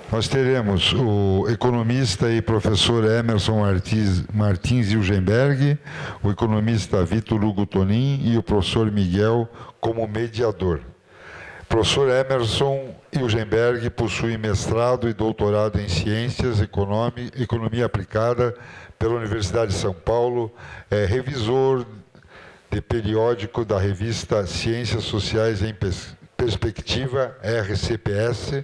Nós teremos o economista e professor Emerson Martins Ilgenberg, o economista Vitor Hugo Tonin e o professor Miguel como mediador. O professor Emerson Ilgenberg possui mestrado e doutorado em Ciências, Economia Aplicada pela Universidade de São Paulo, é revisor de periódico da revista Ciências Sociais em Perspectiva, RCPS,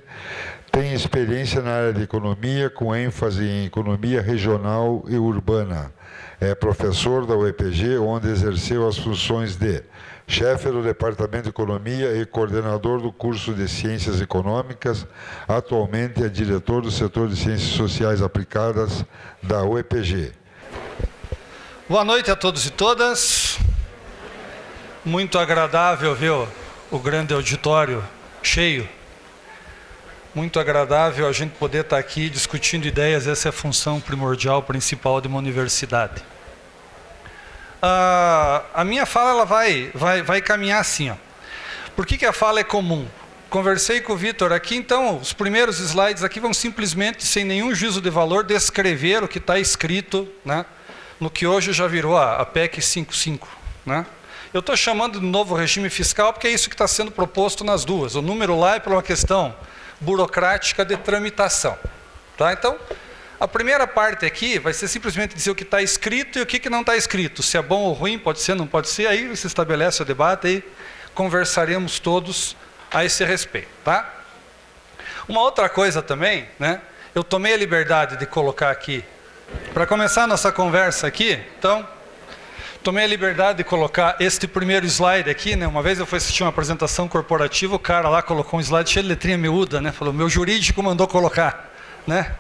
tem experiência na área de economia, com ênfase em economia regional e urbana. É professor da UEPG, onde exerceu as funções de chefe do Departamento de Economia e coordenador do curso de Ciências Econômicas. Atualmente é diretor do setor de Ciências Sociais Aplicadas da UEPG. Boa noite a todos e todas. Muito agradável ver o grande auditório cheio. Muito agradável a gente poder estar aqui discutindo ideias. Essa é a função primordial, principal de uma universidade. A minha fala ela vai caminhar assim. Ó. Por que a fala é comum? Conversei com o Vitor aqui, então os primeiros slides aqui vão simplesmente, sem nenhum juízo de valor, descrever o que está escrito, né, no que hoje já virou a PEC 55. Né? Eu estou chamando de novo regime fiscal porque é isso que está sendo proposto nas duas. O número lá é por uma questão burocrática de tramitação. Tá? Então, a primeira parte aqui vai ser simplesmente dizer o que está escrito e o que não está escrito. Se é bom ou ruim, pode ser, não pode ser, aí se estabelece o debate e conversaremos todos a esse respeito. Tá? Uma outra coisa também, né, eu tomei a liberdade de colocar aqui, para começar a nossa conversa aqui, então, tomei a liberdade de colocar este primeiro slide aqui, né? Uma vez eu fui assistir uma apresentação corporativa, o cara lá colocou um slide cheio de letrinha miúda, né? Falou, meu jurídico mandou colocar, né?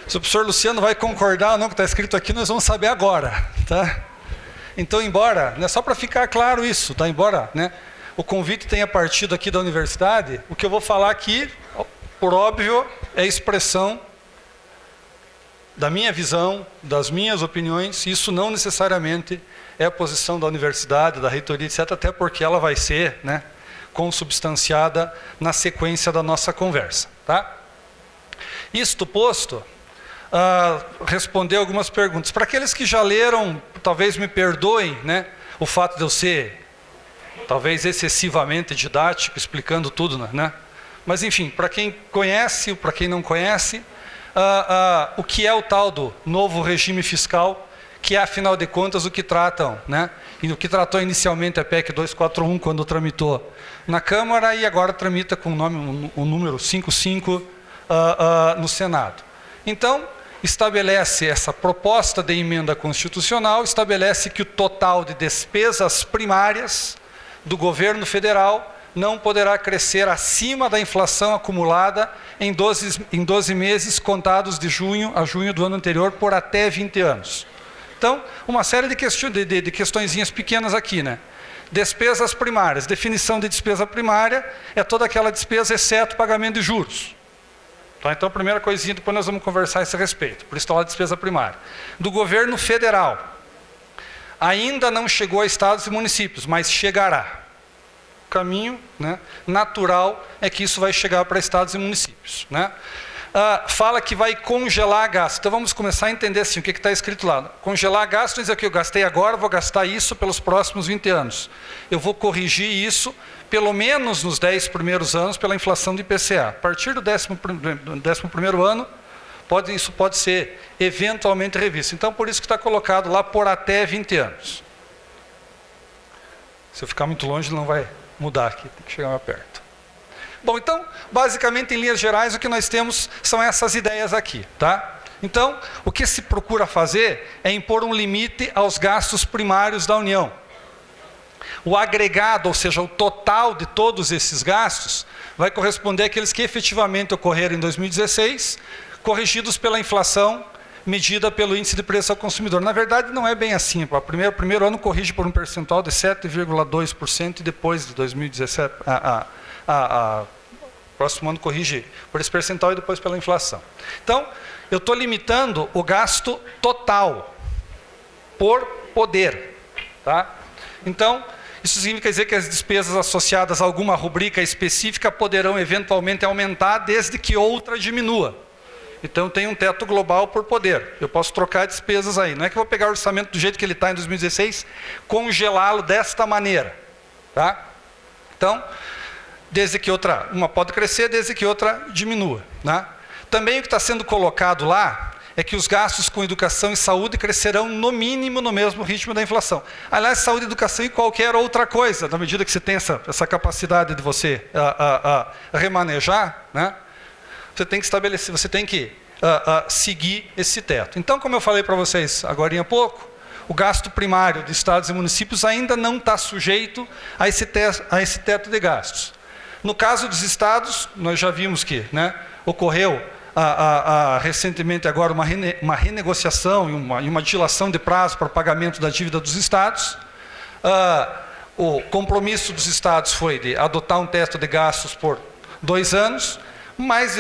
Se o professor Luciano vai concordar ou não com o que está escrito aqui, nós vamos saber agora, tá? Então, embora, né, só para ficar claro isso, tá? Embora, né, o convite tenha partido aqui da universidade, o que eu vou falar aqui, por óbvio, é expressão da minha visão, das minhas opiniões. Isso não necessariamente é a posição da universidade, da reitoria, etc., até porque ela vai ser, né, consubstanciada na sequência da nossa conversa. Tá? Isto posto, responder algumas perguntas. Para aqueles que já leram, talvez me perdoem, né, o fato de eu ser, talvez, excessivamente didático, explicando tudo, né? Mas, enfim, para quem conhece ou para quem não conhece, o que é o tal do novo regime fiscal, que é, afinal de contas, o que tratam, né? E o que tratou inicialmente a PEC 241, quando tramitou na Câmara, e agora tramita com o número 55 no Senado. Então, estabelece essa proposta de emenda constitucional, estabelece que o total de despesas primárias do governo federal não poderá crescer acima da inflação acumulada em 12 meses contados de junho a junho do ano anterior por até 20 anos. Então, uma série de questõezinhas pequenas aqui, né? Despesas primárias. Definição de despesa primária é toda aquela despesa exceto pagamento de juros. Tá? Então, a primeira coisinha, depois nós vamos conversar a esse respeito. Por isso está lá a despesa primária. Do governo federal. Ainda não chegou a estados e municípios, mas chegará. O caminho, né, natural é que isso vai chegar para estados e municípios. Né? Fala que vai congelar gasto. Então vamos começar a entender assim, o que está escrito lá. Congelar gasto, diz aqui, eu gastei agora, vou gastar isso pelos próximos 20 anos. Eu vou corrigir isso, pelo menos nos 10 primeiros anos, pela inflação do IPCA. A partir do 11º ano, isso pode ser eventualmente revisto. Então, por isso que está colocado lá por até 20 anos. Se eu ficar muito longe, ele não vai mudar aqui, tem que chegar mais perto. Bom, então, basicamente, em linhas gerais, o que nós temos são essas ideias aqui, tá? Então, o que se procura fazer é impor um limite aos gastos primários da União. O agregado, ou seja, o total de todos esses gastos, vai corresponder àqueles que efetivamente ocorreram em 2016, corrigidos pela inflação medida pelo índice de preço ao consumidor. Na verdade, não é bem assim. O primeiro ano corrige por um percentual de 7,2% e depois de 2017, próximo ano corrige por esse percentual e depois pela inflação. Então, eu estou limitando o gasto total por poder. Tá? Então, Isso significa dizer que as despesas associadas a alguma rubrica específica poderão eventualmente aumentar desde que outra diminua. Então tem um teto global por poder. Eu posso trocar despesas aí. Não é que eu vou pegar o orçamento do jeito que ele está em 2016, congelá-lo desta maneira. Tá? Então, desde que uma pode crescer, desde que outra diminua. Né? Também o que está sendo colocado lá é que os gastos com educação e saúde crescerão no mínimo no mesmo ritmo da inflação. Aliás, saúde, educação e qualquer outra coisa, na medida que você tem essa capacidade de você remanejar, né? Você tem que estabelecer, você tem que seguir esse teto. Então, como eu falei para vocês agora há pouco, o gasto primário de estados e municípios ainda não está sujeito a esse teto de gastos. No caso dos estados, nós já vimos que, né, ocorreu recentemente agora uma renegociação e uma dilação de prazo para pagamento da dívida dos estados. O compromisso dos estados foi de adotar um teto de gastos por 2 anos, mas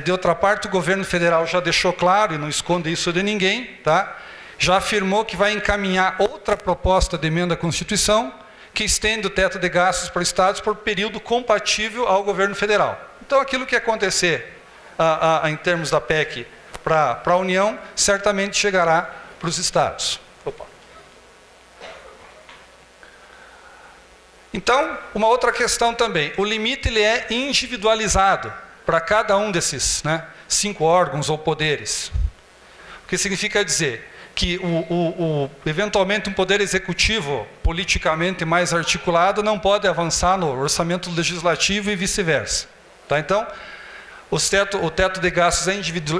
de outra parte o governo federal já deixou claro, e não esconde isso de ninguém, tá? Já afirmou que vai encaminhar outra proposta de emenda à Constituição que estende o teto de gastos para os estados por período compatível ao governo federal. Então aquilo que acontecer em termos da PEC para a União, certamente chegará para os estados. Opa. Então, uma outra questão também, o limite ele é individualizado para cada um desses, né, 5 órgãos ou poderes. O que significa dizer que eventualmente um poder executivo politicamente mais articulado não pode avançar no orçamento legislativo e vice-versa. Tá? Então, o teto de gastos é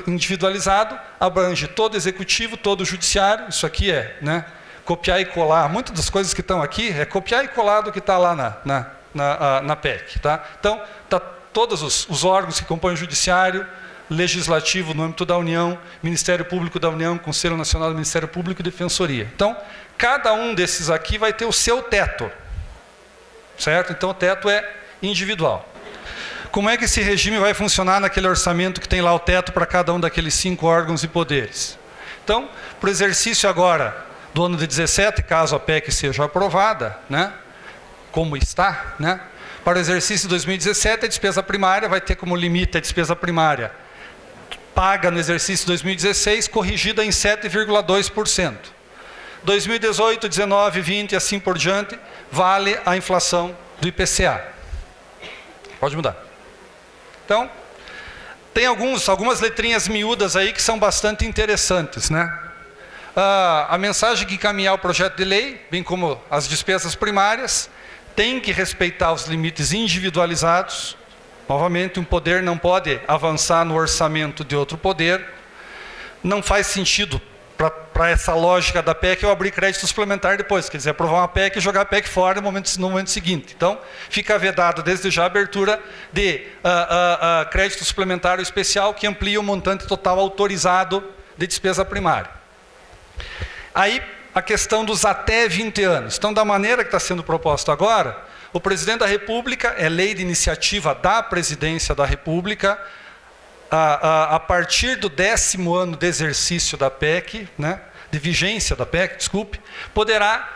individualizado, abrange todo o executivo, todo o judiciário. Isso aqui é, né, copiar e colar. Muitas das coisas que estão aqui é copiar e colar do que está lá na PEC. Tá? Então, tá todos os órgãos que compõem o judiciário, legislativo no âmbito da União, Ministério Público da União, Conselho Nacional do Ministério Público e Defensoria. Então, cada um desses aqui vai ter o seu teto. Certo? Então, o teto é individual. Como é que esse regime vai funcionar naquele orçamento que tem lá o teto para cada um daqueles 5 órgãos e poderes? Então, para o exercício agora do ano de 17, caso a PEC seja aprovada, né, como está, né, para o exercício de 2017, a despesa primária vai ter como limite a despesa primária paga no exercício 2016, corrigida em 7,2%. 2018, 19, 20 e assim por diante, vale a inflação do IPCA. Pode mudar. Então, tem algumas letrinhas miúdas aí que são bastante interessantes, né? A mensagem que encaminhar o projeto de lei, bem como as despesas primárias, tem que respeitar os limites individualizados. Novamente, um poder não pode avançar no orçamento de outro poder. Não faz sentido, para essa lógica da PEC, eu abrir crédito suplementar depois. Quer dizer, aprovar uma PEC e jogar a PEC fora no momento seguinte. Então, fica vedado desde já a abertura de crédito suplementar especial que amplia o montante total autorizado de despesa primária. Aí, a questão dos até 20 anos. Então, da maneira que está sendo proposto agora, o presidente da República, é lei de iniciativa da presidência da República, a partir do 10º ano de exercício da PEC, né, de vigência da PEC, desculpe, poderá,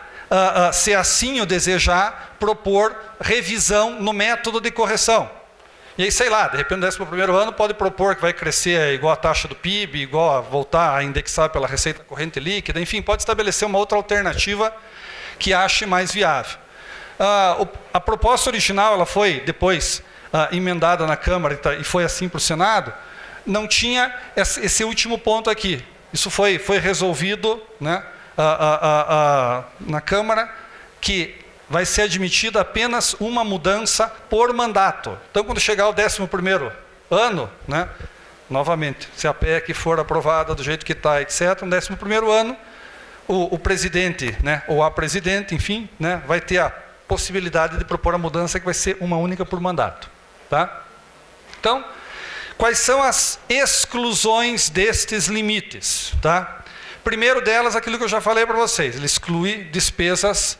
se assim o desejar, propor revisão no método de correção. E aí, sei lá, de repente no 11º ano pode propor que vai crescer igual a taxa do PIB, igual a voltar a indexar pela receita corrente líquida, enfim, pode estabelecer uma outra alternativa que ache mais viável. A proposta original, ela foi depois emendada na Câmara e foi assim para o Senado, não tinha esse último ponto aqui. Isso foi resolvido, né, na Câmara, que vai ser admitida apenas uma mudança por mandato. Então, quando chegar o 11º ano, né, novamente, se a PEC for aprovada do jeito que está, etc., no 11º ano, o presidente, né, ou a presidente, enfim, né, vai ter a possibilidade de propor a mudança que vai ser uma única por mandato. Tá? Então, quais são as exclusões destes limites? Tá? Primeiro delas, aquilo que eu já falei para vocês, ele exclui despesas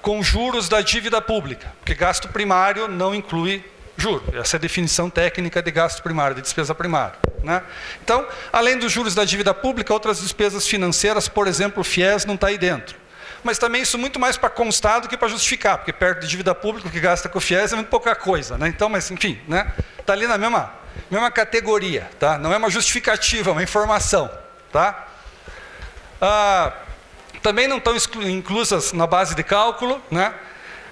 com juros da dívida pública, porque gasto primário não inclui juro. Essa é a definição técnica de gasto primário, de despesa primária. Né? Então, além dos juros da dívida pública, outras despesas financeiras, por exemplo, o FIES não está aí dentro. mas também isso muito mais para constar do que para justificar, porque perto de dívida pública, o que gasta com o FIES é muito pouca coisa, né? Então, mas enfim, né? Está ali na mesma categoria, tá? Não é uma justificativa, é uma informação, tá? Também não estão inclusas na base de cálculo, né?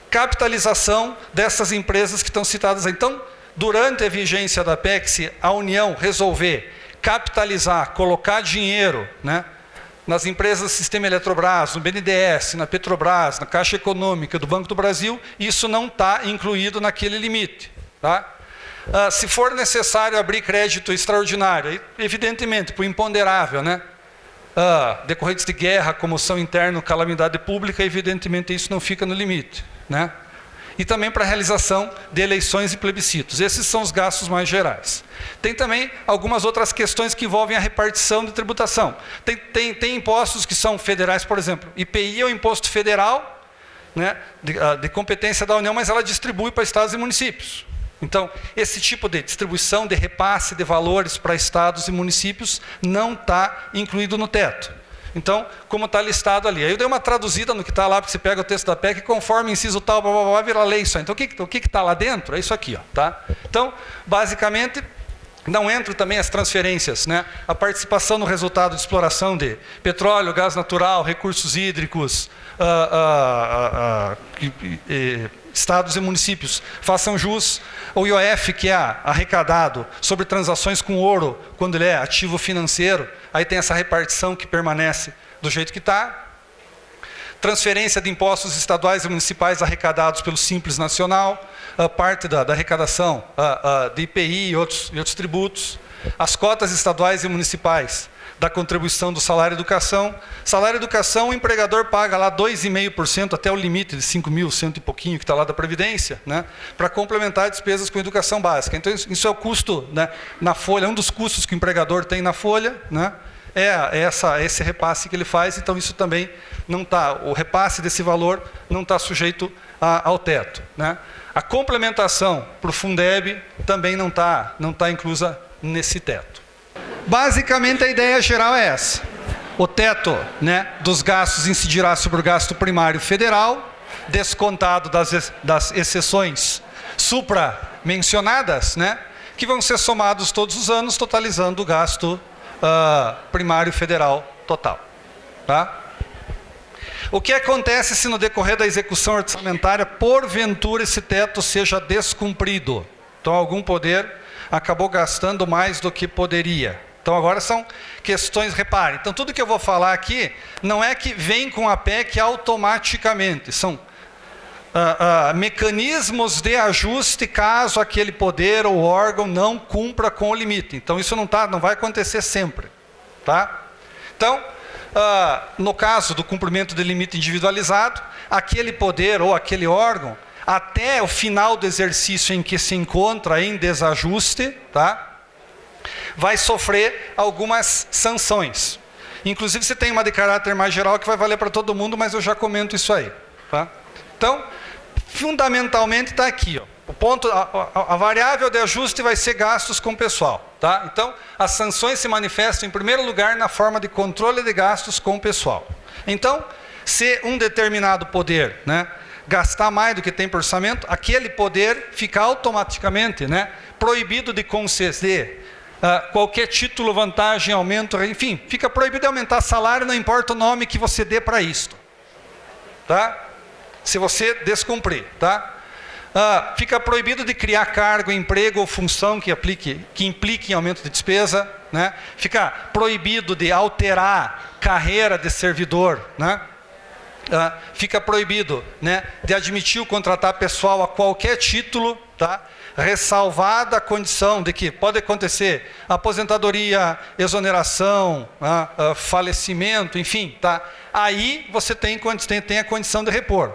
Capitalização dessas empresas que estão citadas aí. Então, durante a vigência da PEC, se a União resolver capitalizar, colocar dinheiro, né, nas empresas do Sistema Eletrobras, no BNDES, na Petrobras, na Caixa Econômica, do Banco do Brasil, isso não está incluído naquele limite, tá? Se for necessário abrir crédito extraordinário, evidentemente, para o imponderável, né? Decorrentes de guerra, comoção interna, calamidade pública, evidentemente isso não fica no limite, né? E também para a realização de eleições e plebiscitos. Esses são os gastos mais gerais. Tem também algumas outras questões que envolvem a repartição de tributação. Tem impostos que são federais, por exemplo. IPI é um imposto federal, né, de competência da União, mas ela distribui para estados e municípios. Então, esse tipo de distribuição, de repasse de valores para estados e municípios não está incluído no teto. Então, como está listado ali. Aí eu dei uma traduzida no que está lá, porque você pega o texto da PEC, conforme inciso tal, blá, blá, blá, vira lei isso aí. Então, o que está lá dentro? É isso aqui, ó, tá? Então, basicamente, não entram também as transferências, né? A participação no resultado de exploração de petróleo, gás natural, recursos hídricos, estados e municípios façam jus, o IOF, que é arrecadado sobre transações com ouro, quando ele é ativo financeiro, aí tem essa repartição que permanece do jeito que está. Transferência de impostos estaduais e municipais arrecadados pelo Simples Nacional, parte da arrecadação de IPI e outros tributos, as cotas estaduais e municipais da contribuição do salário educação. Salário educação, o empregador paga lá 2,5% até o limite de 5.100 e pouquinho que está lá da Previdência, né, para complementar despesas com educação básica. Então, isso é o custo, né, na folha, um dos custos que o empregador tem na folha, né, esse repasse que ele faz. Então, isso também não está, o repasse desse valor não está sujeito ao teto, né. A complementação para o Fundeb também não está inclusa nesse teto. Basicamente, a ideia geral é essa. O teto, né, dos gastos incidirá sobre o gasto primário federal, descontado das exceções supra-mencionadas, né, que vão ser somados todos os anos, totalizando o gasto primário federal total. Tá? O que acontece se no decorrer da execução orçamentária, porventura, esse teto seja descumprido? Então, algum poder acabou gastando mais do que poderia. Então, agora são questões, reparem. Então, tudo que eu vou falar aqui não é que vem com a PEC automaticamente. São mecanismos de ajuste caso aquele poder ou órgão não cumpra com o limite. Então, isso não vai acontecer sempre. Tá? Então, no caso do cumprimento de limite individualizado, aquele poder ou aquele órgão, até o final do exercício em que se encontra em desajuste, tá, vai sofrer algumas sanções. Inclusive, você tem uma de caráter mais geral que vai valer para todo mundo, mas eu já comento isso aí. Tá? Então, fundamentalmente está aqui. Ó, o ponto, a variável de ajuste vai ser gastos com pessoal. Tá? Então, as sanções se manifestam, em primeiro lugar, na forma de controle de gastos com pessoal. Então, se um determinado poder, né, gastar mais do que tem por orçamento, aquele poder fica automaticamente, né, proibido de conceder qualquer título, vantagem, aumento, enfim, fica proibido de aumentar salário, não importa o nome que você dê para isto. Tá? Se você descumprir. Tá? Fica proibido de criar cargo, emprego ou função que implique em aumento de despesa. Né? Fica proibido de alterar carreira de servidor. Né? Fica proibido, né, de admitir ou contratar pessoal a qualquer título, tá? Ressalvada a condição de que pode acontecer aposentadoria, exoneração, falecimento, enfim. Tá? Aí você tem a condição de repor.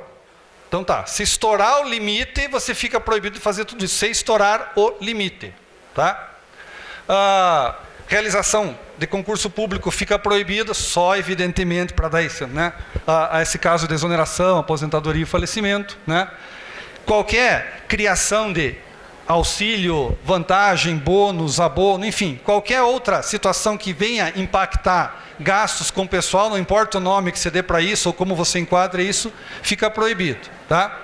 Então tá, se estourar o limite, você fica proibido de fazer tudo isso, se estourar o limite. Tá? Realização de concurso público fica proibida, só evidentemente para dar isso, né, a esse caso de exoneração, aposentadoria e falecimento. Né? Qualquer criação de auxílio, vantagem, bônus, abono, enfim, qualquer outra situação que venha impactar gastos com o pessoal, não importa o nome que você dê para isso ou como você enquadra isso, fica proibido, tá?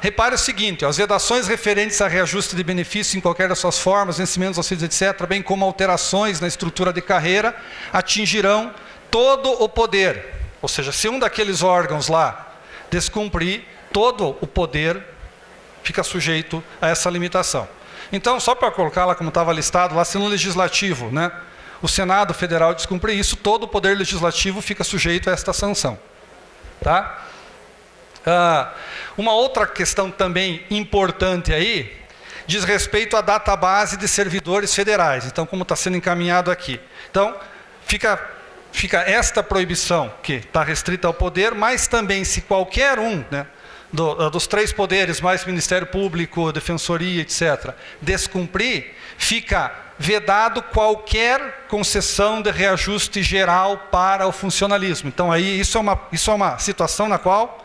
Repare o seguinte, as vedações referentes a reajuste de benefício em qualquer das suas formas, vencimentos, auxílios, etc., bem como alterações na estrutura de carreira, atingirão todo o poder. Ou seja, se um daqueles órgãos lá descumprir, todo o poder fica sujeito a essa limitação. Então, só para colocar lá como estava listado, lá se no legislativo, né, o Senado Federal descumprir isso, todo o poder legislativo fica sujeito a esta sanção. Tá? Uma outra questão também importante aí, diz respeito à database de servidores federais. Então, como está sendo encaminhado aqui. Então, fica esta proibição, que está restrita ao poder, mas também se qualquer um, né, dos três poderes, mais Ministério Público, Defensoria, etc., descumprir, fica vedado qualquer concessão de reajuste geral para o funcionalismo. Então, aí, isso é uma situação na qual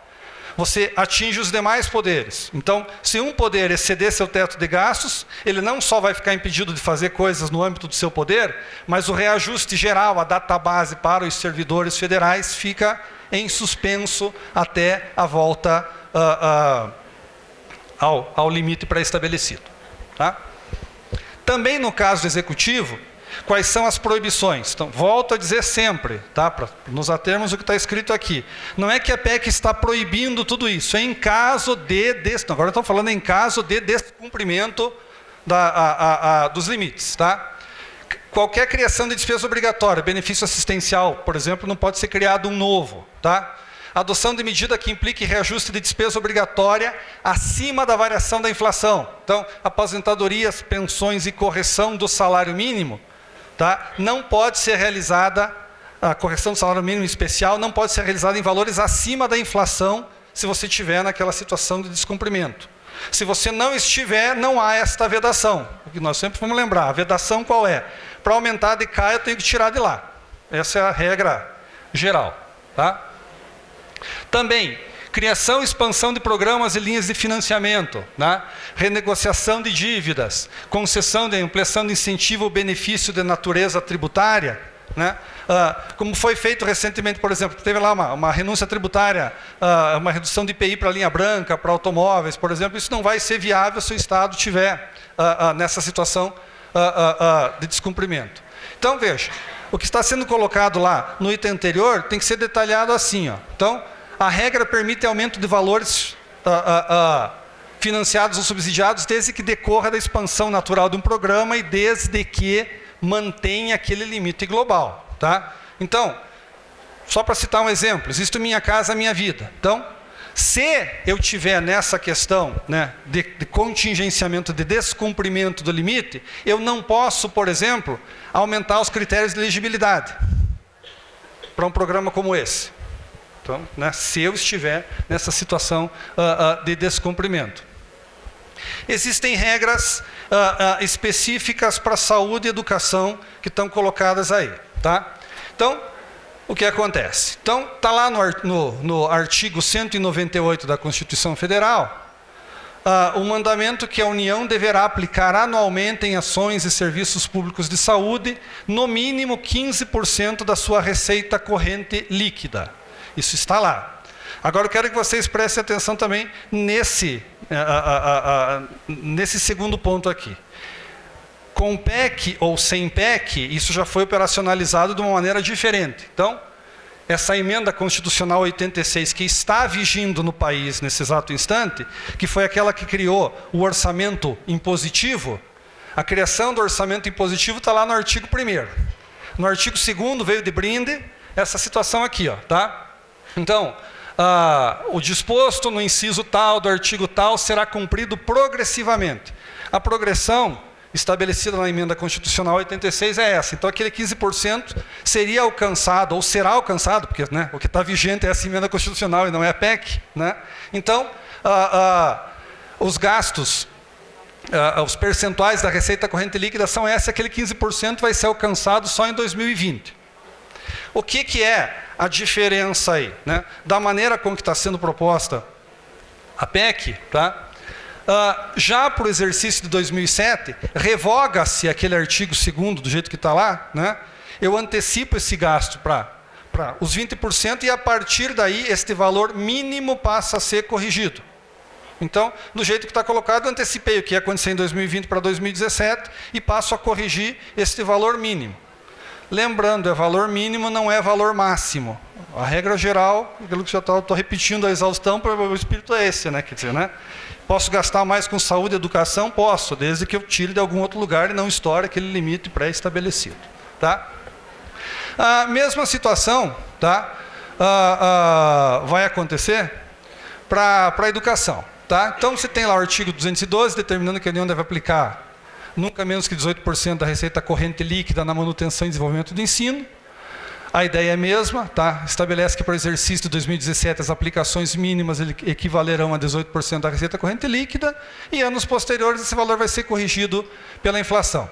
você atinge os demais poderes. Então, se um poder exceder seu teto de gastos, ele não só vai ficar impedido de fazer coisas no âmbito do seu poder, mas o reajuste geral, a database para os servidores federais, fica em suspenso até a volta ao limite pré-estabelecido. Tá? Também no caso do executivo, quais são as proibições? Então, volto a dizer sempre, tá? Para nos atermos o que está escrito aqui. Não é que a PEC está proibindo tudo isso, é em caso de... agora estamos falando em caso de descumprimento dos limites. Tá? Qualquer criação de despesa obrigatória, benefício assistencial, por exemplo, não pode ser criado um novo. Tá? Adoção de medida que implique reajuste de despesa obrigatória acima da variação da inflação. Então, aposentadorias, pensões e correção do salário mínimo, tá? Não pode ser realizada, a correção do salário mínimo especial não pode ser realizada em valores acima da inflação se você estiver naquela situação de descumprimento. Se você não estiver, não há esta vedação. Porque nós sempre vamos lembrar, a vedação qual é? Para aumentar de cá, eu tenho que tirar de lá. Essa é a regra geral. Tá? Também, criação e expansão de programas e linhas de financiamento, né? Renegociação de dívidas, concessão de ampliação de incentivo ou benefício de natureza tributária, né? Como foi feito recentemente, por exemplo, teve lá uma renúncia tributária, uma redução de IPI para a linha branca, para automóveis, por exemplo, isso não vai ser viável se o Estado estiver nessa situação de descumprimento. Então, veja, o que está sendo colocado lá no item anterior tem que ser detalhado assim. Ó. Então, a regra permite aumento de valores financiados ou subsidiados desde que decorra da expansão natural de um programa e desde que mantenha aquele limite global. Tá? Então, só para citar um exemplo, existe Minha Casa Minha Vida. Então, se eu tiver nessa questão, né, de contingenciamento, de descumprimento do limite, eu não posso, por exemplo, aumentar os critérios de elegibilidade para um programa como esse. Então, né, se eu estiver nessa situação de descumprimento. Existem regras específicas para saúde e educação que estão colocadas aí. Tá? Então, o que acontece? Então, está lá no artigo 198 da Constituição Federal, o mandamento que a União deverá aplicar anualmente em ações e serviços públicos de saúde, no mínimo 15% da sua receita corrente líquida. Isso está lá. Agora, eu quero que vocês prestem atenção também nesse segundo ponto aqui. Com PEC ou sem PEC, isso já foi operacionalizado de uma maneira diferente. Então, essa emenda constitucional 86 que está vigindo no país nesse exato instante, que foi aquela que criou o orçamento impositivo, a criação do orçamento impositivo está lá no artigo 1º. No artigo 2º veio de brinde essa situação aqui. Ó, tá? Então, o disposto no inciso tal do artigo tal será cumprido progressivamente. A progressão estabelecida na emenda constitucional 86 é essa. Então, aquele 15% seria alcançado, ou será alcançado, porque, né, o que está vigente é essa emenda constitucional e não é a PEC. Né? Então, os gastos, os percentuais da receita corrente líquida são esses, aquele 15% vai ser alcançado só em 2020. O que é a diferença aí? Né? Da maneira com que está sendo proposta a PEC, tá? Já para o exercício de 2007, revoga-se aquele artigo 2º, do jeito que está lá, né? Eu antecipo esse gasto para os 20% e, a partir daí, este valor mínimo passa a ser corrigido. Então, do jeito que está colocado, eu antecipei o que ia acontecer em 2020 para 2017 e passo a corrigir este valor mínimo. Lembrando, é valor mínimo, não é valor máximo. A regra geral, aquilo que já estou repetindo a exaustão, para o espírito é esse, né? Quer dizer, né? Posso gastar mais com saúde e educação? Posso, desde que eu tire de algum outro lugar e não estoure aquele limite pré-estabelecido. Tá? A mesma situação, tá? Vai acontecer para a educação. Tá? Então, você tem lá o artigo 212, determinando que a União deve aplicar nunca menos que 18% da receita corrente líquida na manutenção e desenvolvimento do ensino. A ideia é a mesma, tá? Estabelece que para o exercício de 2017 as aplicações mínimas equivalerão a 18% da receita corrente líquida e anos posteriores esse valor vai ser corrigido pela inflação.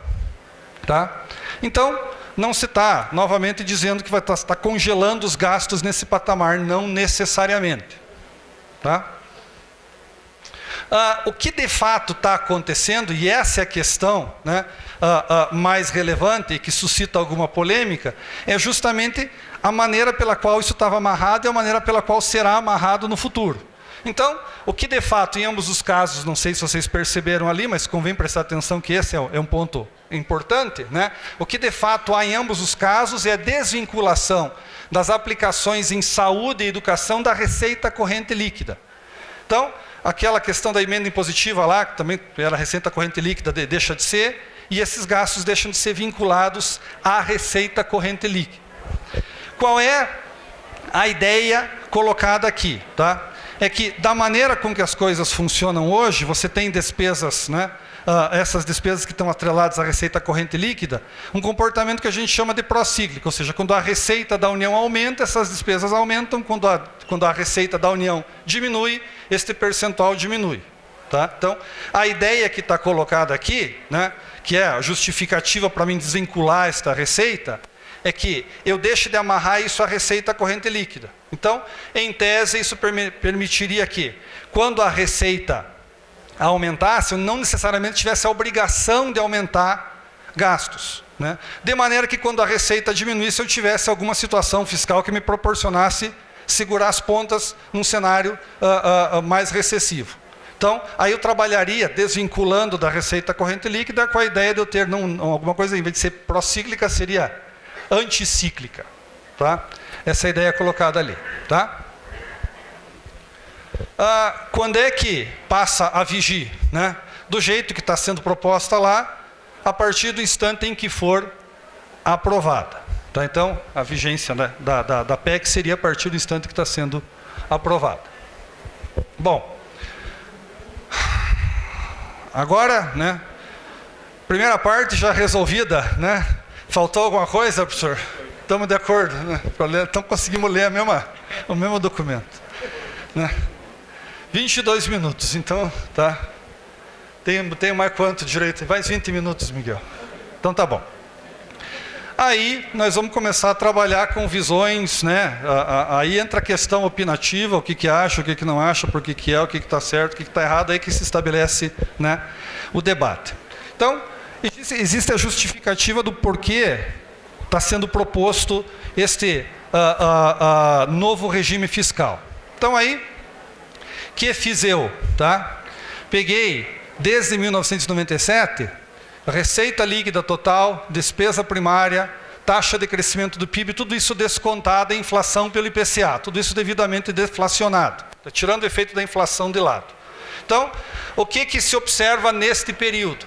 Tá? Então, não se está novamente dizendo que vai estar congelando os gastos nesse patamar, não necessariamente. Tá? O que de fato está acontecendo, e essa é a questão, né, mais relevante e que suscita alguma polêmica, é justamente a maneira pela qual isso estava amarrado e a maneira pela qual será amarrado no futuro. Então, o que de fato, em ambos os casos, não sei se vocês perceberam ali, mas convém prestar atenção que esse é um ponto importante, né? O que de fato há em ambos os casos é a desvinculação das aplicações em saúde e educação da receita corrente líquida. Então, aquela questão da emenda impositiva lá, que também era a receita corrente líquida, deixa de ser, e esses gastos deixam de ser vinculados à receita corrente líquida. Qual é a ideia colocada aqui? Tá? É que, da maneira com que as coisas funcionam hoje, você tem despesas, né, essas despesas que estão atreladas à receita corrente líquida, um comportamento que a gente chama de procíclico, ou seja, quando a receita da União aumenta, essas despesas aumentam, quando a receita da União diminui, este percentual diminui. Tá? Então, a ideia que está colocada aqui, né, que é a justificativa para mim desvincular esta receita, é que eu deixe de amarrar isso à receita corrente líquida. Então, em tese, isso permitiria que, quando a receita aumentasse, eu não necessariamente tivesse a obrigação de aumentar gastos. Né? De maneira que, quando a receita diminuísse, eu tivesse alguma situação fiscal que me proporcionasse segurar as pontas num cenário mais recessivo. Então, aí eu trabalharia desvinculando da receita corrente líquida com a ideia de eu ter alguma coisa, em vez de ser procíclica, seria anticíclica. Tá? Essa é a ideia colocada ali. Tá? Quando é que passa a vigir? Né? Do jeito que está sendo proposta lá, a partir do instante em que for aprovada. Tá? Então, a vigência, né, da PEC seria a partir do instante que está sendo aprovada. Bom, agora, né, primeira parte já resolvida, né? Faltou alguma coisa, professor? Estamos de acordo, né? Então conseguimos ler o mesmo documento. Né? 22 minutos, então, tá? Tem mais quanto direito? Mais 20 minutos, Miguel. Então tá bom. Aí nós vamos começar a trabalhar com visões, né? Aí entra a questão opinativa, o que acha, o que não acha, por que é, o que está certo, o que está errado, aí que se estabelece, né, o debate. Então, existe a justificativa do porquê está sendo proposto este novo regime fiscal. Então aí, que fiz eu? Tá? Peguei, desde 1997, receita líquida total, despesa primária, taxa de crescimento do PIB, tudo isso descontado em inflação pelo IPCA, tudo isso devidamente deflacionado, tá tirando o efeito da inflação de lado. Então, o que se observa neste período?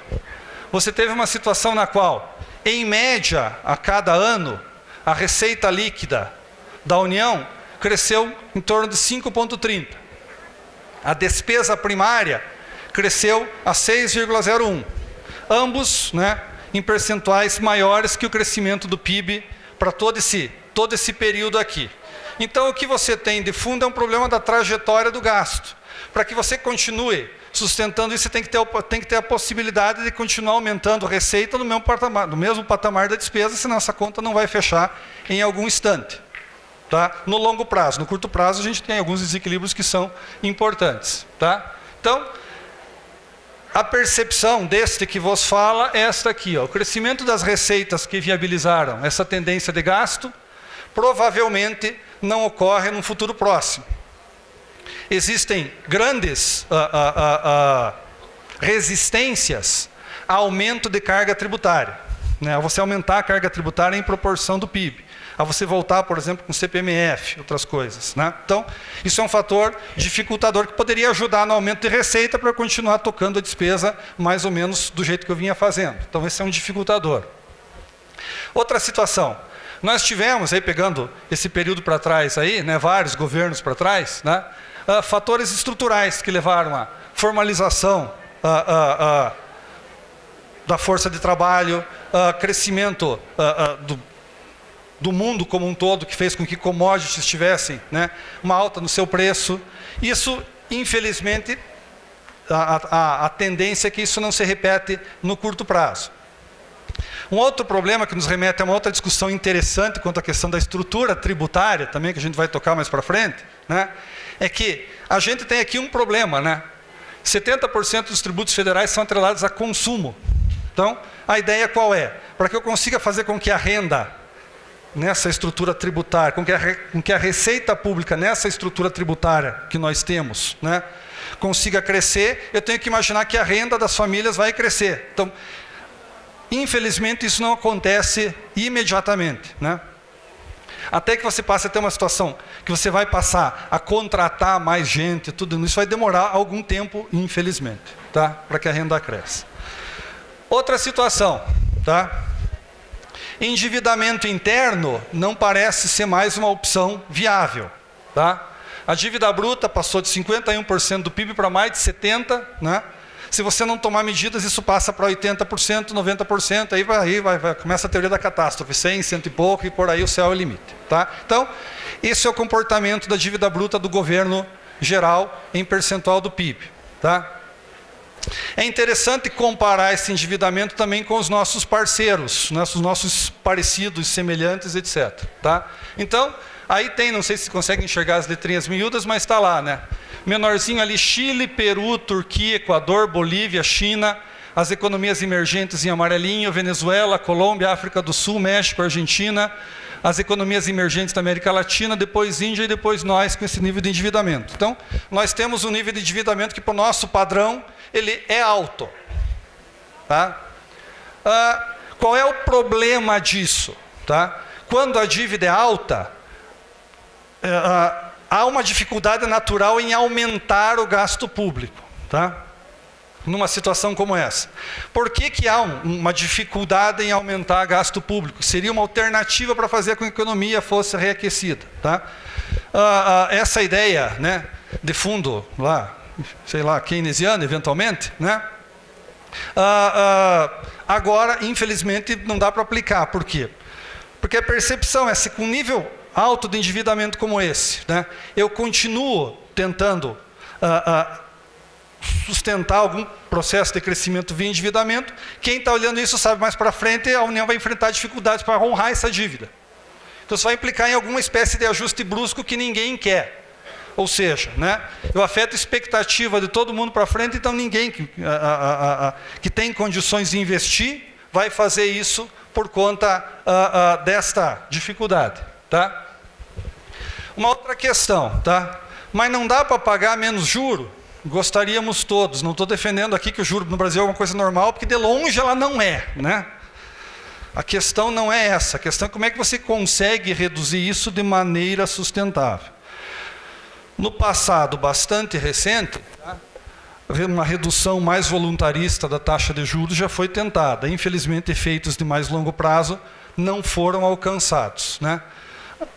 Você teve uma situação na qual, em média, a cada ano, a receita líquida da União cresceu em torno de 5,30. A despesa primária cresceu a 6,01. Ambos, né, em percentuais maiores que o crescimento do PIB para todo esse período aqui. Então, o que você tem de fundo é um problema da trajetória do gasto. Para que você continue sustentando isso, você tem que ter a possibilidade de continuar aumentando a receita no mesmo patamar da despesa, senão essa conta não vai fechar em algum instante. Tá? No longo prazo. No curto prazo, a gente tem alguns desequilíbrios que são importantes. Tá? Então, a percepção deste que vos fala é esta aqui, ó. O crescimento das receitas que viabilizaram essa tendência de gasto provavelmente não ocorre num futuro próximo. Existem grandes resistências a aumento de carga tributária, né? A você aumentar a carga tributária em proporção do PIB, a você voltar, por exemplo, com CPMF, outras coisas, né? Então, isso é um fator dificultador que poderia ajudar no aumento de receita para eu continuar tocando a despesa mais ou menos do jeito que eu vinha fazendo. Então, esse é um dificultador. Outra situação, nós tivemos, aí pegando esse período para trás, aí, né, vários governos para trás, né, fatores estruturais que levaram à formalização da força de trabalho, crescimento do mundo como um todo, que fez com que commodities tivessem, né, uma alta no seu preço. Isso, infelizmente, a tendência é que isso não se repete no curto prazo. Um outro problema que nos remete a uma outra discussão interessante quanto à questão da estrutura tributária, também, que a gente vai tocar mais para frente, né, é que a gente tem aqui um problema, né? 70% dos tributos federais são atrelados a consumo. Então, a ideia qual é? Para que eu consiga fazer com que a renda nessa estrutura tributária, com que a receita pública nessa estrutura tributária que nós temos, né, consiga crescer, eu tenho que imaginar que a renda das famílias vai crescer. Então, infelizmente, isso não acontece imediatamente, né? Até que você passe a ter uma situação que você vai passar a contratar mais gente, tudo isso vai demorar algum tempo, infelizmente, tá? Para que a renda cresça. Outra situação, tá? Endividamento interno não parece ser mais uma opção viável, tá? A dívida bruta passou de 51% do PIB para mais de 70%, né? Se você não tomar medidas, isso passa para 80%, 90%, aí começa a teoria da catástrofe, 100, 100 e pouco, e por aí o céu é o limite, tá? Então, esse é o comportamento da dívida bruta do governo geral em percentual do PIB, tá? É interessante comparar esse endividamento também com os nossos parceiros, os nossos parecidos, semelhantes, etc. Tá? Então, aí tem, não sei se conseguem enxergar as letrinhas miúdas, mas está lá, né? Menorzinho ali, Chile, Peru, Turquia, Equador, Bolívia, China, as economias emergentes em amarelinho, Venezuela, Colômbia, África do Sul, México, Argentina, as economias emergentes da América Latina, depois Índia e depois nós com esse nível de endividamento. Então, nós temos um nível de endividamento que, para o nosso padrão, ele é alto. Tá? Qual é o problema disso? Tá? Quando a dívida é alta, há uma dificuldade natural em aumentar o gasto público. Tá? Numa situação como essa. Por que há uma dificuldade em aumentar gasto público? Seria uma alternativa para fazer com que a economia fosse reaquecida. Tá? Essa ideia, né, de fundo lá, sei lá, keynesiano eventualmente, né? Agora, infelizmente, não dá para aplicar. Por quê? Porque a percepção é que com um nível alto de endividamento como esse, né, eu continuo tentando sustentar algum processo de crescimento via endividamento. Quem está olhando isso sabe, mais para frente a União vai enfrentar dificuldades para honrar essa dívida. Então isso vai implicar em alguma espécie de ajuste brusco que ninguém quer. Ou seja, né, eu afeto a expectativa de todo mundo para frente, então ninguém que tem condições de investir vai fazer isso por conta desta dificuldade. Tá? Uma outra questão, tá? Mas não dá para pagar menos juro? Gostaríamos todos. Não estou defendendo aqui que o juro no Brasil é uma coisa normal, porque de longe ela não é, né? A questão não é essa. A questão é como é que você consegue reduzir isso de maneira sustentável. No passado bastante recente, tá, uma redução mais voluntarista da taxa de juros já foi tentada. Infelizmente, efeitos de mais longo prazo não foram alcançados, né?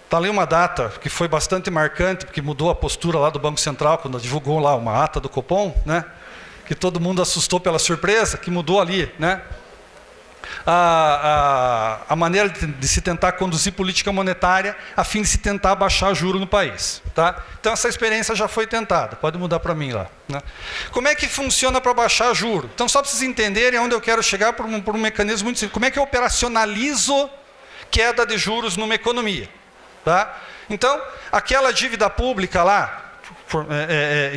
Está ali uma data que foi bastante marcante, porque mudou a postura lá do Banco Central, quando divulgou lá uma ata do Copom, né? Que todo mundo assustou pela surpresa, que mudou ali, né? A maneira de se tentar conduzir política monetária a fim de se tentar baixar juro no país. Tá? Então essa experiência já foi tentada, pode mudar para mim lá. Né? Como é que funciona para baixar juro? Então só para vocês entenderem onde eu quero chegar por um mecanismo muito simples. Como é que eu operacionalizo queda de juros numa economia? Tá? Então, aquela dívida pública lá,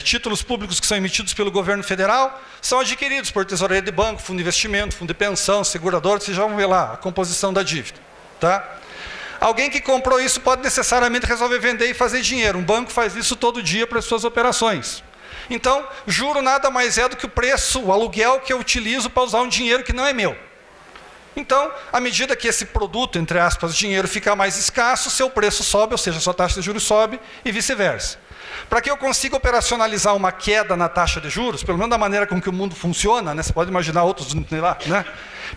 títulos públicos que são emitidos pelo governo federal são adquiridos por tesouraria de banco, fundo de investimento, fundo de pensão, segurador, vocês já vão ver lá a composição da dívida. Tá? Alguém que comprou isso pode necessariamente resolver vender e fazer dinheiro. Um banco faz isso todo dia para as suas operações. Então, juro nada mais é do que o preço, o aluguel que eu utilizo para usar um dinheiro que não é meu. Então, à medida que esse produto, entre aspas, dinheiro, fica mais escasso, seu preço sobe, ou seja, sua taxa de juros sobe e vice-versa. Para que eu consiga operacionalizar uma queda na taxa de juros, pelo menos da maneira com que o mundo funciona, né? Você pode imaginar outros, né?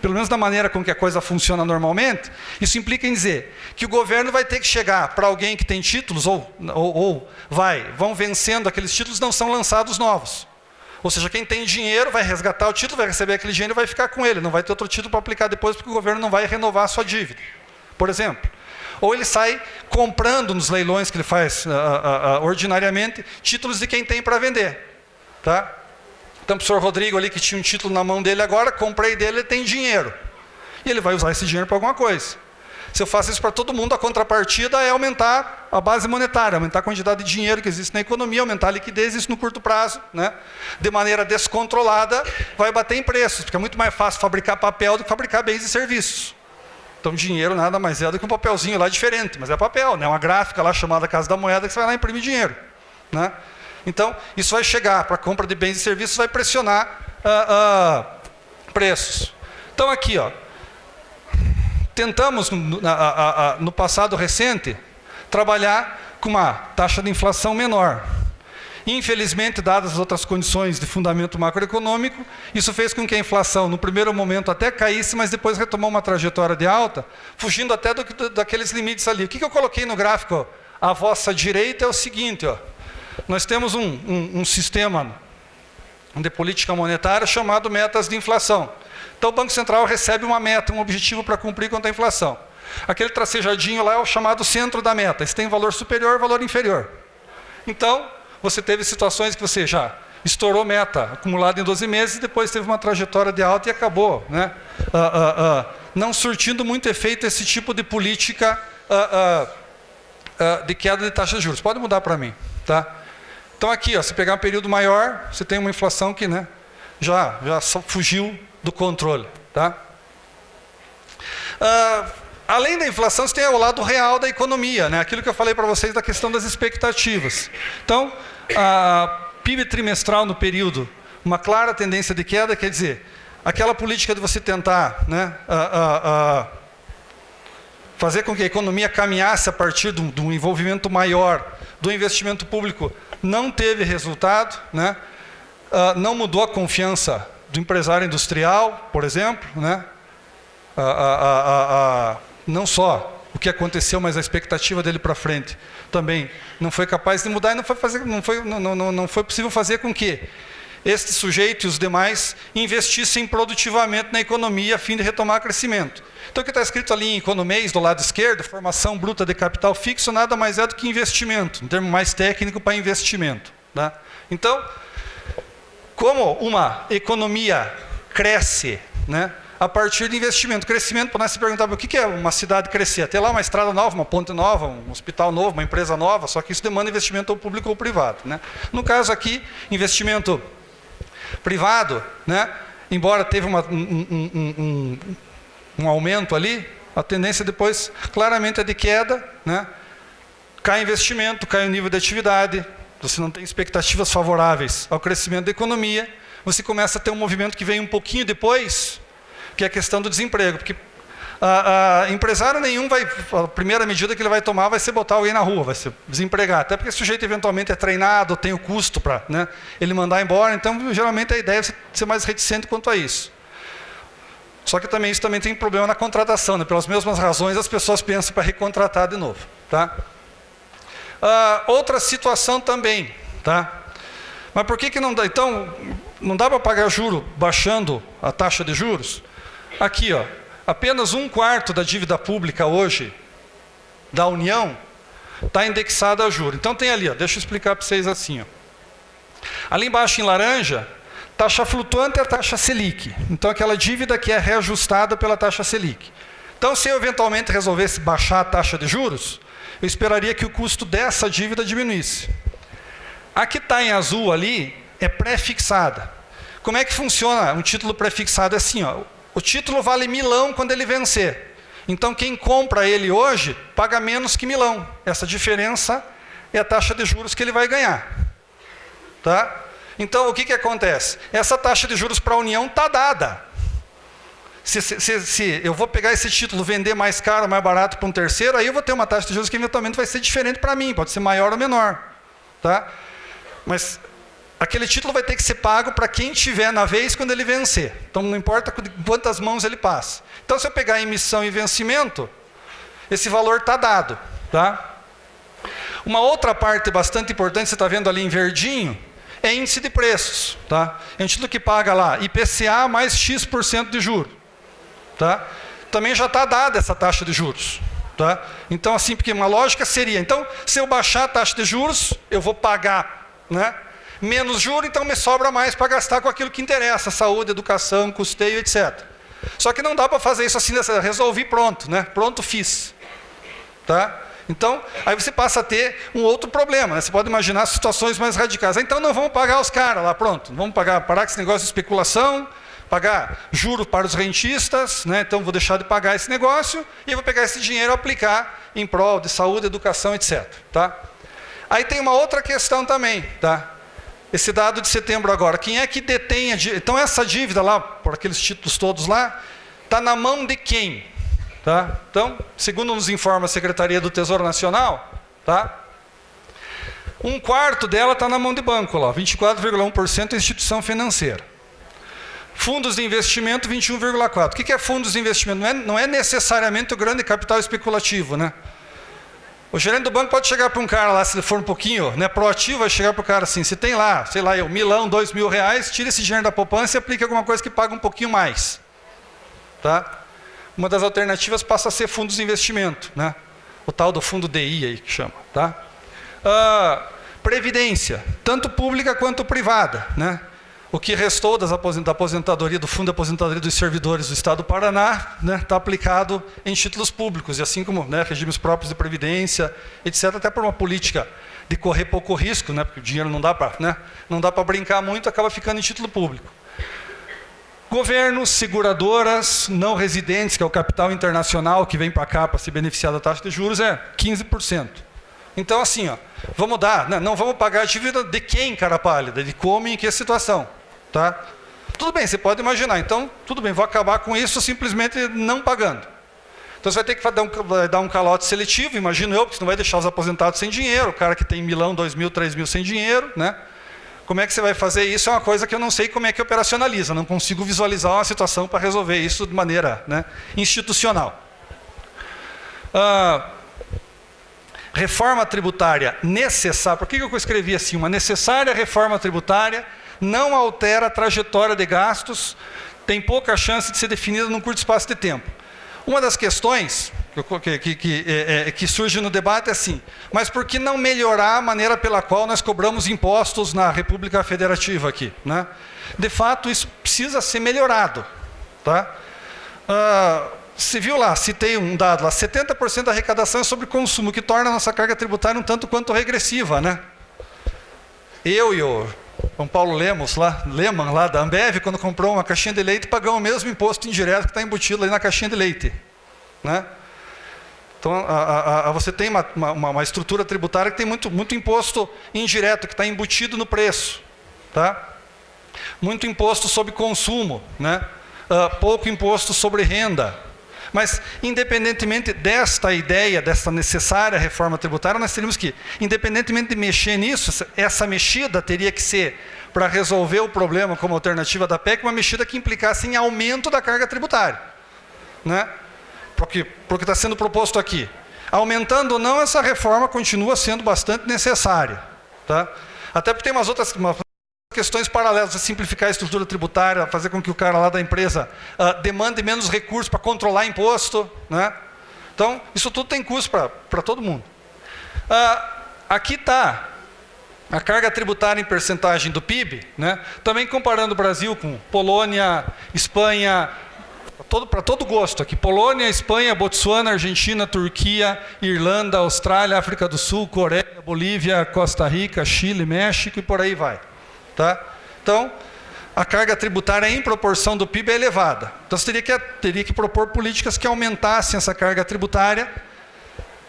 Pelo menos da maneira com que a coisa funciona normalmente, isso implica em dizer que o governo vai ter que chegar para alguém que tem títulos, vão vencendo aqueles títulos, não são lançados novos. Ou seja, quem tem dinheiro vai resgatar o título, vai receber aquele dinheiro e vai ficar com ele. Não vai ter outro título para aplicar depois, porque o governo não vai renovar a sua dívida, por exemplo. Ou ele sai comprando nos leilões que ele faz ordinariamente, títulos de quem tem para vender. Tá? Então, o professor Rodrigo ali, que tinha um título na mão dele agora, comprei dele, ele tem dinheiro. E ele vai usar esse dinheiro para alguma coisa. Se eu faço isso para todo mundo, a contrapartida é aumentar a base monetária, aumentar a quantidade de dinheiro que existe na economia, aumentar a liquidez, isso no curto prazo, né? De maneira descontrolada, vai bater em preços, porque é muito mais fácil fabricar papel do que fabricar bens e serviços. Então, dinheiro nada mais é do que um papelzinho lá diferente, mas é papel, né? Uma gráfica lá chamada Casa da Moeda, que você vai lá imprimir dinheiro, né? Então, isso vai chegar para a compra de bens e serviços, vai pressionar preços. Então, aqui, ó, tentamos, no passado recente, trabalhar com uma taxa de inflação menor. Infelizmente, dadas as outras condições de fundamento macroeconômico, isso fez com que a inflação, no primeiro momento, até caísse, mas depois retomou uma trajetória de alta, fugindo até daqueles limites ali. O que eu coloquei no gráfico à vossa direita é o seguinte, ó. Nós temos um sistema de política monetária chamado metas de inflação. Então, o Banco Central recebe uma meta, um objetivo para cumprir quanto à inflação. Aquele tracejadinho lá é o chamado centro da meta. Esse tem valor superior e valor inferior. Então, você teve situações que você já estourou meta acumulada em 12 meses e depois teve uma trajetória de alta e acabou, né? Não surtindo muito efeito esse tipo de política de queda de taxa de juros. Pode mudar para mim, tá? Então, aqui, ó, se pegar um período maior, você tem uma inflação que, né, já fugiu do controle. Tá? Além da inflação, você tem o lado real da economia, né? Aquilo que eu falei para vocês da questão das expectativas. Então, a PIB trimestral no período, uma clara tendência de queda, quer dizer, aquela política de você tentar, né, fazer com que a economia caminhasse a partir de um envolvimento maior do investimento público, não teve resultado, né? Não mudou a confiança do empresário industrial, por exemplo, né? Não só o que aconteceu, mas a expectativa dele para frente também não foi capaz de mudar e não foi possível fazer com que este sujeito e os demais investissem produtivamente na economia a fim de retomar crescimento. Então, o que está escrito ali em economês, do lado esquerdo, formação bruta de capital fixo, nada mais é do que investimento, um termo mais técnico para investimento. Tá? Então, como uma economia cresce, né, a partir de investimento, crescimento, para nós se perguntar o que é uma cidade crescer? Ter lá uma estrada nova, uma ponte nova, um hospital novo, uma empresa nova, só que isso demanda investimento ou público ou privado. Né? No caso aqui, investimento privado, né, embora teve um aumento ali, a tendência depois claramente é de queda, né? Cai investimento, cai o nível de atividade, você não tem expectativas favoráveis ao crescimento da economia, você começa a ter um movimento que vem um pouquinho depois, que é a questão do desemprego, porque empresário nenhum a primeira medida que ele vai tomar vai ser botar alguém na rua, vai ser desempregar, até porque o sujeito eventualmente é treinado, tem o custo para, né, ele mandar embora, então geralmente a ideia é ser mais reticente quanto a isso. Só que isso também tem problema na contratação, né? Pelas mesmas razões as pessoas pensam para recontratar de novo. Tá? Outra situação também, tá? Mas por que não dá? Então, não dá para pagar juro baixando a taxa de juros? Aqui, ó, apenas 1/4 da dívida pública hoje da União está indexada a juro. Então tem ali, ó, deixa eu explicar para vocês assim. Ó. Ali embaixo em laranja, taxa flutuante é a taxa Selic. Então aquela dívida que é reajustada pela taxa Selic. Então se eu eventualmente resolvesse baixar a taxa de juros, eu esperaria que o custo dessa dívida diminuísse. A que está em azul ali é pré-fixada. Como é que funciona um título pré-fixado? É assim, ó, o título vale milão quando ele vencer. Então, quem compra ele hoje paga menos que milão. Essa diferença é a taxa de juros que ele vai ganhar. Tá? Então, o que acontece? Essa taxa de juros para a União está dada. Se eu vou pegar esse título, vender mais caro, mais barato para um terceiro, aí eu vou ter uma taxa de juros que eventualmente vai ser diferente para mim, pode ser maior ou menor. Tá? Mas aquele título vai ter que ser pago para quem tiver na vez quando ele vencer. Então não importa quantas mãos ele passa. Então se eu pegar a emissão e vencimento, esse valor está dado. Tá? Uma outra parte bastante importante, você está vendo ali em verdinho, é índice de preços. Tá? É um título que paga lá IPCA mais X% de juros. Tá? Também já está dada essa taxa de juros. Tá? Então assim, porque uma lógica seria, então se eu baixar a taxa de juros, eu vou pagar, né, menos juros, então me sobra mais para gastar com aquilo que interessa, saúde, educação, custeio, etc. Só que não dá para fazer isso assim, resolvi, pronto, né? Pronto, fiz. Tá? Então, aí você passa a ter um outro problema, né? Você pode imaginar situações mais radicais. Então não vamos pagar os caras lá, pronto. Vamos parar com esse negócio de especulação, pagar juros para os rentistas, né? Então vou deixar de pagar esse negócio e vou pegar esse dinheiro e aplicar em prol de saúde, educação, etc. Tá? Aí tem uma outra questão também, tá? Esse dado de setembro agora, quem é que detém a dívida? Então essa dívida lá, por aqueles títulos todos lá, está na mão de quem? Tá? Então, segundo nos informa a Secretaria do Tesouro Nacional, tá? 1/4 dela está na mão de banco, lá, 24,1% é instituição financeira. Fundos de investimento, 21,4%. O que é fundos de investimento? Não é necessariamente o grande capital especulativo, né? O gerente do banco pode chegar para um cara lá, se ele for um pouquinho, né, proativo, vai chegar para o cara assim, se tem lá, sei lá, milão, R$2.000, tira esse dinheiro da poupança e aplica alguma coisa que paga um pouquinho mais. Tá? Uma das alternativas passa a ser fundos de investimento, né? O tal do fundo DI aí que chama. Tá? Previdência, tanto pública quanto privada, né? O que restou da aposentadoria, do Fundo de Aposentadoria dos Servidores do Estado do Paraná, né, está aplicado em títulos públicos, e assim como, né, regimes próprios de previdência, etc., até por uma política de correr pouco risco, né, porque o dinheiro não dá para, né, brincar muito, acaba ficando em título público. Governos, seguradoras, não residentes, que é o capital internacional que vem para cá para se beneficiar da taxa de juros, é 15%. Então assim, ó, vamos dar, né, não vamos pagar a dívida de quem, cara pálida, de como e em que situação. Tá? Tudo bem, você pode imaginar, então, tudo bem, vou acabar com isso simplesmente não pagando. Então você vai ter que dar um calote seletivo, imagino eu, porque você não vai deixar os aposentados sem dinheiro, o cara que tem milão, 2.000, 3.000 sem dinheiro, né? Como é que você vai fazer isso? É uma coisa que eu não sei como é que operacionaliza, não consigo visualizar uma situação para resolver isso de maneira, né, institucional. Reforma tributária necessária. Por que eu escrevi assim? Uma necessária reforma tributária não altera a trajetória de gastos, tem pouca chance de ser definida num curto espaço de tempo. Uma das questões que surge no debate é assim, mas por que não melhorar a maneira pela qual nós cobramos impostos na República Federativa aqui? Né? De fato, isso precisa ser melhorado. Tá? Você viu lá, citei um dado lá, 70% da arrecadação é sobre consumo, que torna a nossa carga tributária um tanto quanto regressiva. Né? Eu e o João Paulo Leman, lá da Ambev, quando comprou uma caixinha de leite, pagamos o mesmo imposto indireto que está embutido ali na caixinha de leite. Né? Então, você tem uma estrutura tributária que tem muito imposto indireto, que está embutido no preço. Tá? Muito imposto sobre consumo, né? Pouco imposto sobre renda. Mas, independentemente desta ideia, desta necessária reforma tributária, nós teríamos que, independentemente de mexer nisso, essa mexida teria que ser, para resolver o problema como alternativa da PEC, uma mexida que implicasse em aumento da carga tributária. Né? Porque está sendo proposto aqui. Aumentando ou não, essa reforma continua sendo bastante necessária. Tá? Até porque tem umas outras questões paralelas, a simplificar a estrutura tributária, fazer com que o cara lá da empresa demande menos recursos para controlar imposto. Né? Então, isso tudo tem custo para todo mundo. Aqui está a carga tributária em percentagem do PIB, né? Também comparando o Brasil com Polônia, Espanha, para todo gosto aqui. Polônia, Espanha, Botsuana, Argentina, Turquia, Irlanda, Austrália, África do Sul, Coreia, Bolívia, Costa Rica, Chile, México e por aí vai. Tá? Então, a carga tributária em proporção do PIB é elevada. Então, você teria que propor políticas que aumentassem essa carga tributária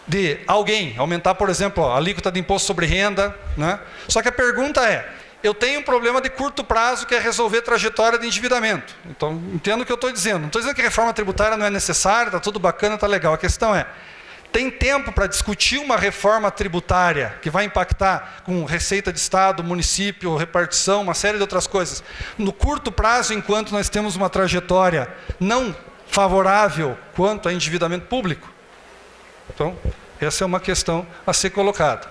de alguém. Aumentar, por exemplo, a alíquota de imposto sobre renda. Né? Só que a pergunta é, eu tenho um problema de curto prazo que é resolver trajetória de endividamento. Então, entendo o que eu estou dizendo. Não estou dizendo que reforma tributária não é necessária, está tudo bacana, está legal. A questão é, tem tempo para discutir uma reforma tributária que vai impactar com receita de Estado, município, repartição, uma série de outras coisas. No curto prazo, enquanto nós temos uma trajetória não favorável quanto a endividamento público. Então, essa é uma questão a ser colocada.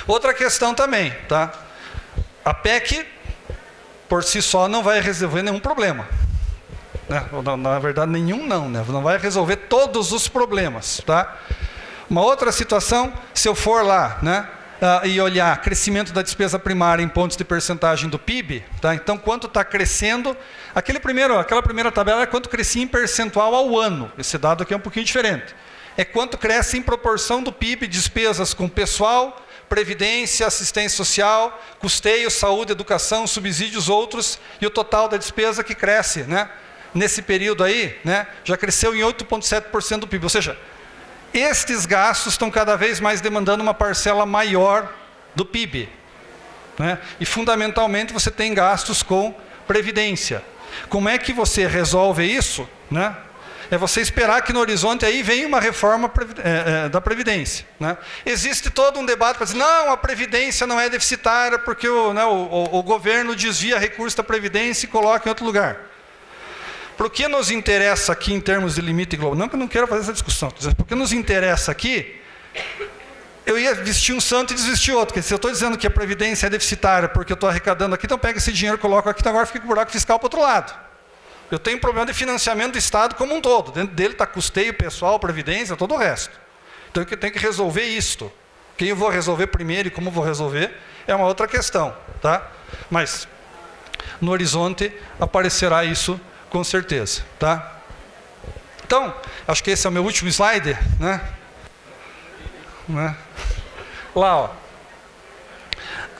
Outra questão também, tá? A PEC, por si só, não vai resolver nenhum problema. Né? Na verdade, nenhum não, né? Não vai resolver todos os problemas. Tá? Uma outra situação, se eu for lá, né, e olhar crescimento da despesa primária em pontos de percentagem do PIB, tá? Então, quanto está crescendo, aquela primeira tabela é quanto crescia em percentual ao ano. Esse dado aqui é um pouquinho diferente. É quanto cresce em proporção do PIB, despesas com pessoal, previdência, assistência social, custeio, saúde, educação, subsídios, outros, e o total da despesa que cresce, né? Nesse período aí, né, já cresceu em 8,7% do PIB. Ou seja, estes gastos estão cada vez mais demandando uma parcela maior do PIB. Né? E, fundamentalmente, você tem gastos com previdência. Como é que você resolve isso? Né? É você esperar que no horizonte aí venha uma reforma da Previdência. Né? Existe todo um debate para dizer, não, a Previdência não é deficitária porque o governo desvia recursos da Previdência e coloca em outro lugar. Para o que nos interessa aqui em termos de limite global, não que eu não quero fazer essa discussão, porque nos interessa aqui, eu ia vestir um santo e desvestir outro, porque se eu estou dizendo que a Previdência é deficitária porque eu estou arrecadando aqui, então pega esse dinheiro e coloco aqui, então agora fica com o buraco fiscal para o outro lado. Eu tenho um problema de financiamento do Estado como um todo. Dentro dele está custeio pessoal, previdência, todo o resto. Então eu tenho que resolver isto. Quem eu vou resolver primeiro e como eu vou resolver é uma outra questão. Tá? Mas no horizonte aparecerá isso com certeza. Tá? Então, acho que esse é o meu último slide. Né? Lá, ó.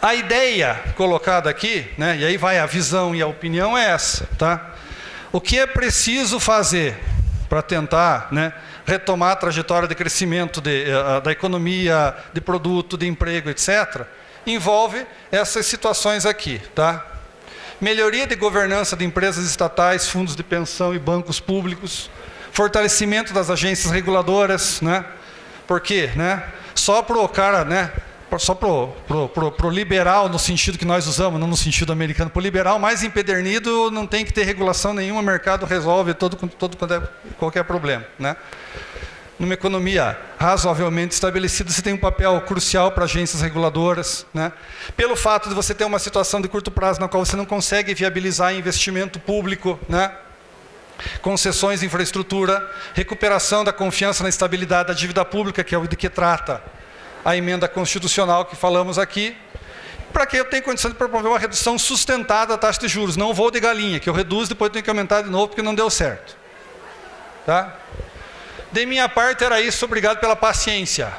A ideia colocada aqui, né, e aí vai a visão e a opinião é essa. Tá? O que é preciso fazer para tentar, né, retomar a trajetória de crescimento da economia, de produto, de emprego, etc., envolve essas situações aqui. Tá? Melhoria de governança de empresas estatais, fundos de pensão e bancos públicos, fortalecimento das agências reguladoras, né? Porque, né, só para o cara, né, só pro liberal, no sentido que nós usamos, não no sentido americano, para o liberal mais empedernido, não tem que ter regulação nenhuma, o mercado resolve qualquer problema. Né? Numa economia razoavelmente estabelecida, você tem um papel crucial para agências reguladoras. Né? Pelo fato de você ter uma situação de curto prazo na qual você não consegue viabilizar investimento público, né? Concessões de infraestrutura, recuperação da confiança na estabilidade da dívida pública, que é o de que trata a emenda constitucional que falamos aqui, para que eu tenha condição de promover uma redução sustentada da taxa de juros, não voo de galinha, que eu reduzo, depois tenho que aumentar de novo porque não deu certo. Tá? De minha parte era isso, obrigado pela paciência.